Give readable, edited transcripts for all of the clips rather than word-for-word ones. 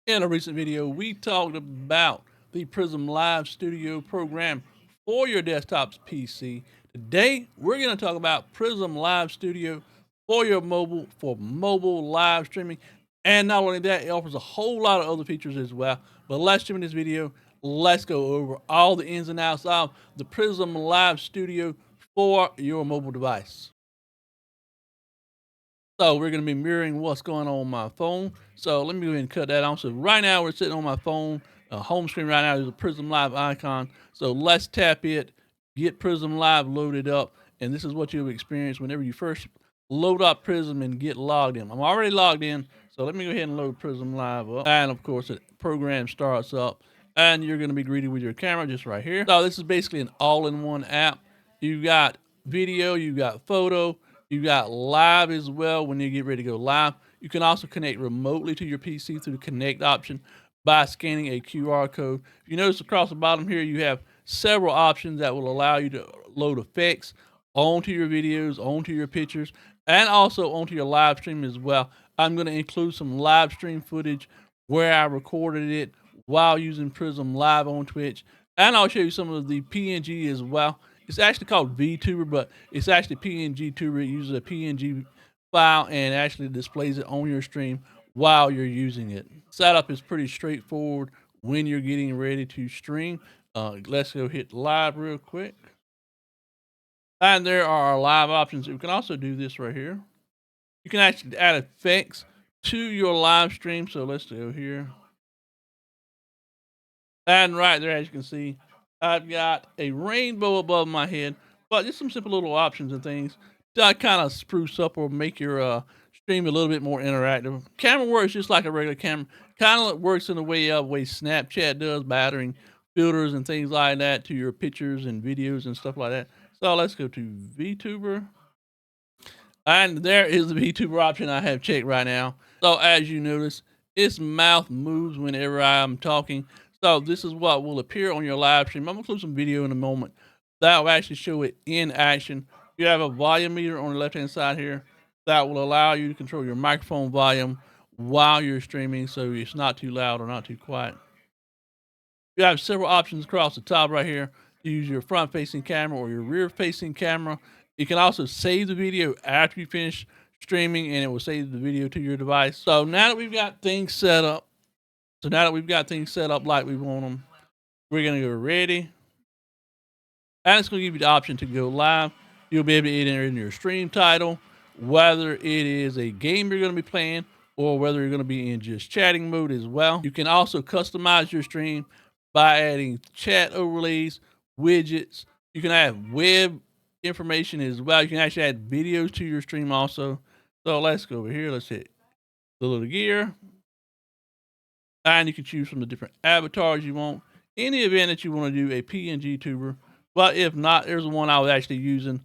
In a recent video, we talked about the PRISM Live Studio program for your desktop's PC. Today, we're going to talk about PRISM Live Studio for your mobile, for mobile live streaming. And not only that, it offers a whole lot of other features as well. But let's jump in this video. Let's go over all the ins and outs of the PRISM Live Studio for your mobile device. So we're going to be mirroring what's going on my phone. So let me go ahead and cut that on. So right now we're sitting on my phone. Home screen right now is a Prism Live icon. So let's tap it, get Prism Live loaded up. And this is what you'll experience whenever you first load up Prism and get logged in. I'm already logged in. So let me go ahead and load Prism Live up. And of course, the program starts up. And you're going to be greeted with your camera just right here. So this is basically an all-in-one app. You got video, you got photo, you got live as well when you get ready to go live. You can also connect remotely to your PC through the connect option by scanning a QR code. If you notice across the bottom here, you have several options that will allow you to load effects onto your videos, onto your pictures, and also onto your live stream as well. I'm going to include some live stream footage where I recorded it while using Prism Live on Twitch. And I'll show you some of the PNG as well. It's actually called VTuber, but it's actually PNG Tuber. It uses a PNG file and actually displays it on your stream while you're using it. Setup is pretty straightforward when you're getting ready to stream. Let's go hit live real quick. And there are our live options. We can also do this right here. You can actually add effects to your live stream. So let's go here. And right there, as you can see, I've got a rainbow above my head, but just some simple little options and things to kind of spruce up or make your stream a little bit more interactive. Camera works just like a regular camera. Kind of works in the way Snapchat does, by adding filters and things like that to your pictures and videos and stuff like that. So let's go to VTuber. And there is the VTuber option I have checked right now. So as you notice, its mouth moves whenever I'm talking. So this is what will appear on your live stream. I'm gonna include some video in a moment that will actually show it in action. You have a volume meter on the left hand side here that will allow you to control your microphone volume while you're streaming, so it's not too loud or not too quiet. You have several options across the top right here to use your front facing camera or your rear facing camera. You can also save the video after you finish streaming, and it will save the video to your device. So now that we've got things set up, like we want them, we're going to go ready. And it's going to give you the option to go live. You'll be able to enter in your stream title, whether it is a game you're going to be playing or whether you're going to be in just chatting mode as well. You can also customize your stream by adding chat overlays, widgets. You can add web information as well. You can actually add videos to your stream also. So let's go over here. Let's hit the little gear. And you can choose from the different avatars you want. In the event that you want to do a PNG tuber, but if not, there's one I was actually using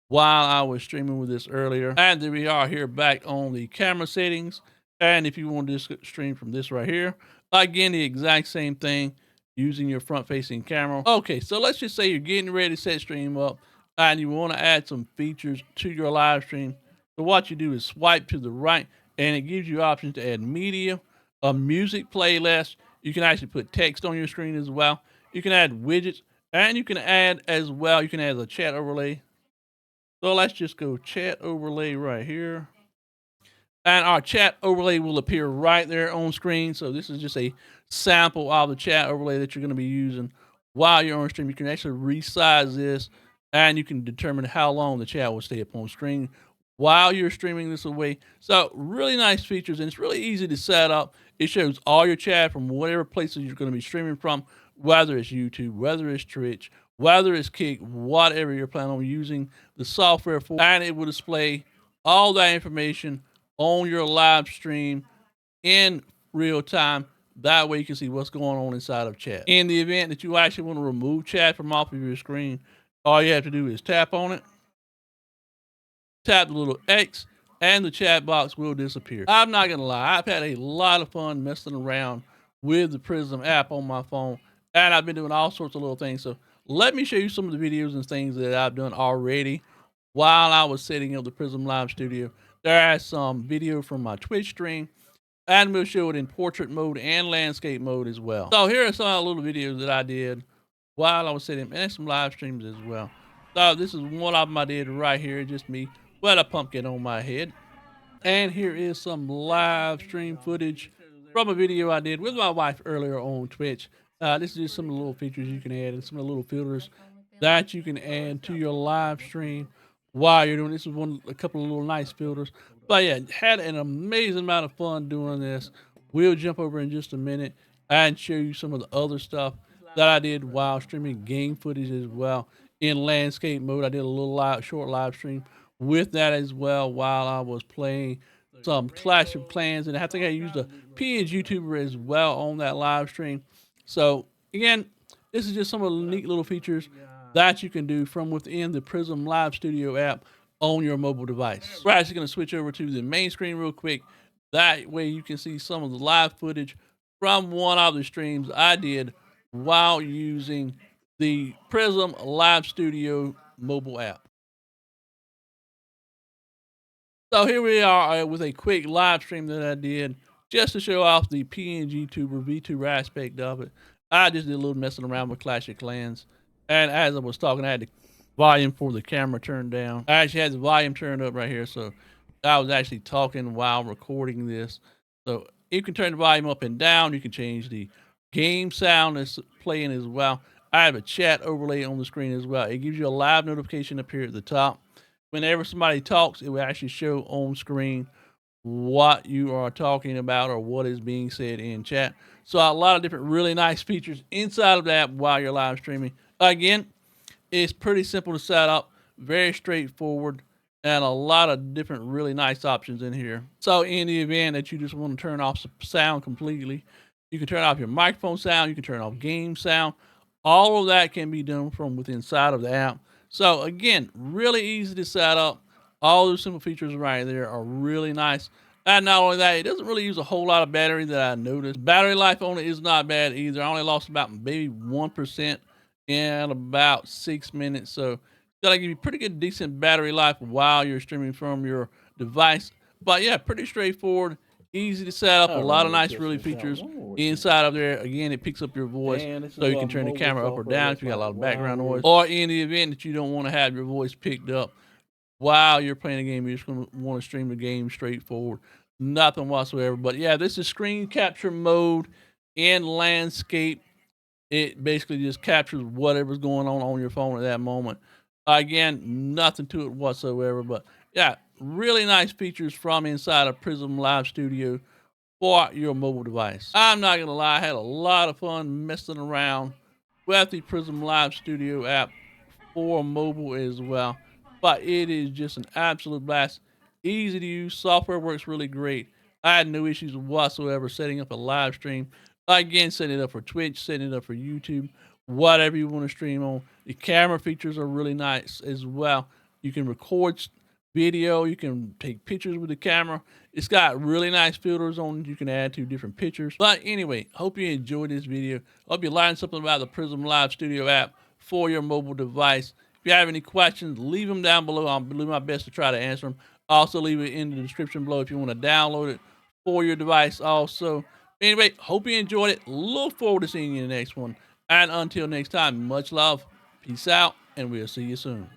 while I was streaming with this earlier. And there we are here back on the camera settings. And if you want to just stream from this right here, again, the exact same thing using your front facing camera. Okay, so let's just say you're getting ready to set stream up and you want to add some features to your live stream. So what you do is swipe to the right and it gives you options to add media, a music playlist. You can actually put text on your screen as well. You can add widgets, and you can add as well. You can add a chat overlay. So let's just go chat overlay right here. And our chat overlay will appear right there on screen. So this is just a sample of the chat overlay that you're going to be using while you're on stream. You can actually resize this, and you can determine how long the chat will stay up on screen while you're streaming this away. So really nice features, and it's really easy to set up. It shows all your chat from whatever places you're going to be streaming from, whether it's YouTube, whether it's Twitch, whether it's Kick, whatever you're planning on using the software for, and it will display all that information on your live stream in real time. That way you can see what's going on inside of chat. In the event that you actually want to remove chat from off of your screen, all you have to do is tap on it, tap the little X, and the chat box will disappear. I'm not gonna lie, I've had a lot of fun messing around with the Prism app on my phone, and I've been doing all sorts of little things. So let me show you some of the videos and things that I've done already while I was setting up the Prism Live Studio. There is some video from my Twitch stream, and we'll show it in portrait mode and landscape mode as well. So here are some little videos that I did while I was sitting, and some live streams as well. So this is one of them I did right here, just me with a pumpkin on my head. And here is some live stream footage from a video I did with my wife earlier on Twitch. This is just some of the little features you can add and some of the little filters that you can add to your live stream while you're doing this. Is a couple of little nice filters. But yeah, had an amazing amount of fun doing this. We'll jump over in just a minute and show you some of the other stuff that I did while streaming game footage as well in landscape mode. I did a little short live stream with that as well while I was playing some Clash of Clans, and I think I used a PNG YouTuber as well on that live stream. So again, this is just some of the neat little features that you can do from within the Prism Live Studio app on your mobile device. We're actually going to switch over to the main screen real quick. That way you can see some of the live footage from one of the streams I did while using the Prism Live Studio mobile app. So here we are with a quick live stream that I did just to show off the PNG tuber VTuber aspect of it. I just did a little messing around with Clash of Clans. And as I was talking, I had the volume for the camera turned down. I actually had the volume turned up right here. So I was actually talking while recording this. So you can turn the volume up and down. You can change the game sound that's playing as well. I have a chat overlay on the screen as well. It gives you a live notification up here at the top. Whenever somebody talks, it will actually show on screen what you are talking about or what is being said in chat. So a lot of different really nice features inside of that while you're live streaming. Again, it's pretty simple to set up, very straightforward, and a lot of different really nice options in here. So in the event that you just want to turn off sound completely, you can turn off your microphone sound, you can turn off game sound. All of that can be done from within inside of the app. So again, really easy to set up. All those simple features right there are really nice. And not only that, it doesn't really use a whole lot of battery that I noticed. Battery life on it is not bad either. I only lost about maybe 1% in about 6 minutes. So it's gonna give you pretty good, decent battery life while you're streaming from your device. But yeah, pretty straightforward, easy to set up. A lot of nice, really features inside of there. Again, it picks up your voice, so you can turn the camera up or down if you got a lot of background noise, or in the event that you don't want to have your voice picked up while you're playing a game, you're just going to want to stream the game straightforward, nothing whatsoever. But yeah, this is screen capture mode in landscape. It basically just captures whatever's going on your phone at that moment. Again, nothing to it whatsoever. But yeah, really nice features from inside of Prism Live Studio for your mobile device. I'm not gonna lie, I had a lot of fun messing around with the Prism Live Studio app for mobile as well. But it is just an absolute blast. Easy to use, software works really great. I had no issues whatsoever setting up a live stream. Again, setting it up for Twitch, setting it up for YouTube, whatever you want to stream on. The camera features are really nice as well. You can record video, you can take pictures with the camera. It's got really nice filters on it you can add to different pictures. But anyway, hope you enjoyed this video. Hope you learned something about the Prism Live Studio app for your mobile device. If you have any questions, leave them down below. I'll do my best to try to answer them. Also, leave it in the description below if you want to download it for your device also. Anyway, hope you enjoyed it. Look forward to seeing you in the next one. And until next time, much love, peace out, and we'll see you soon.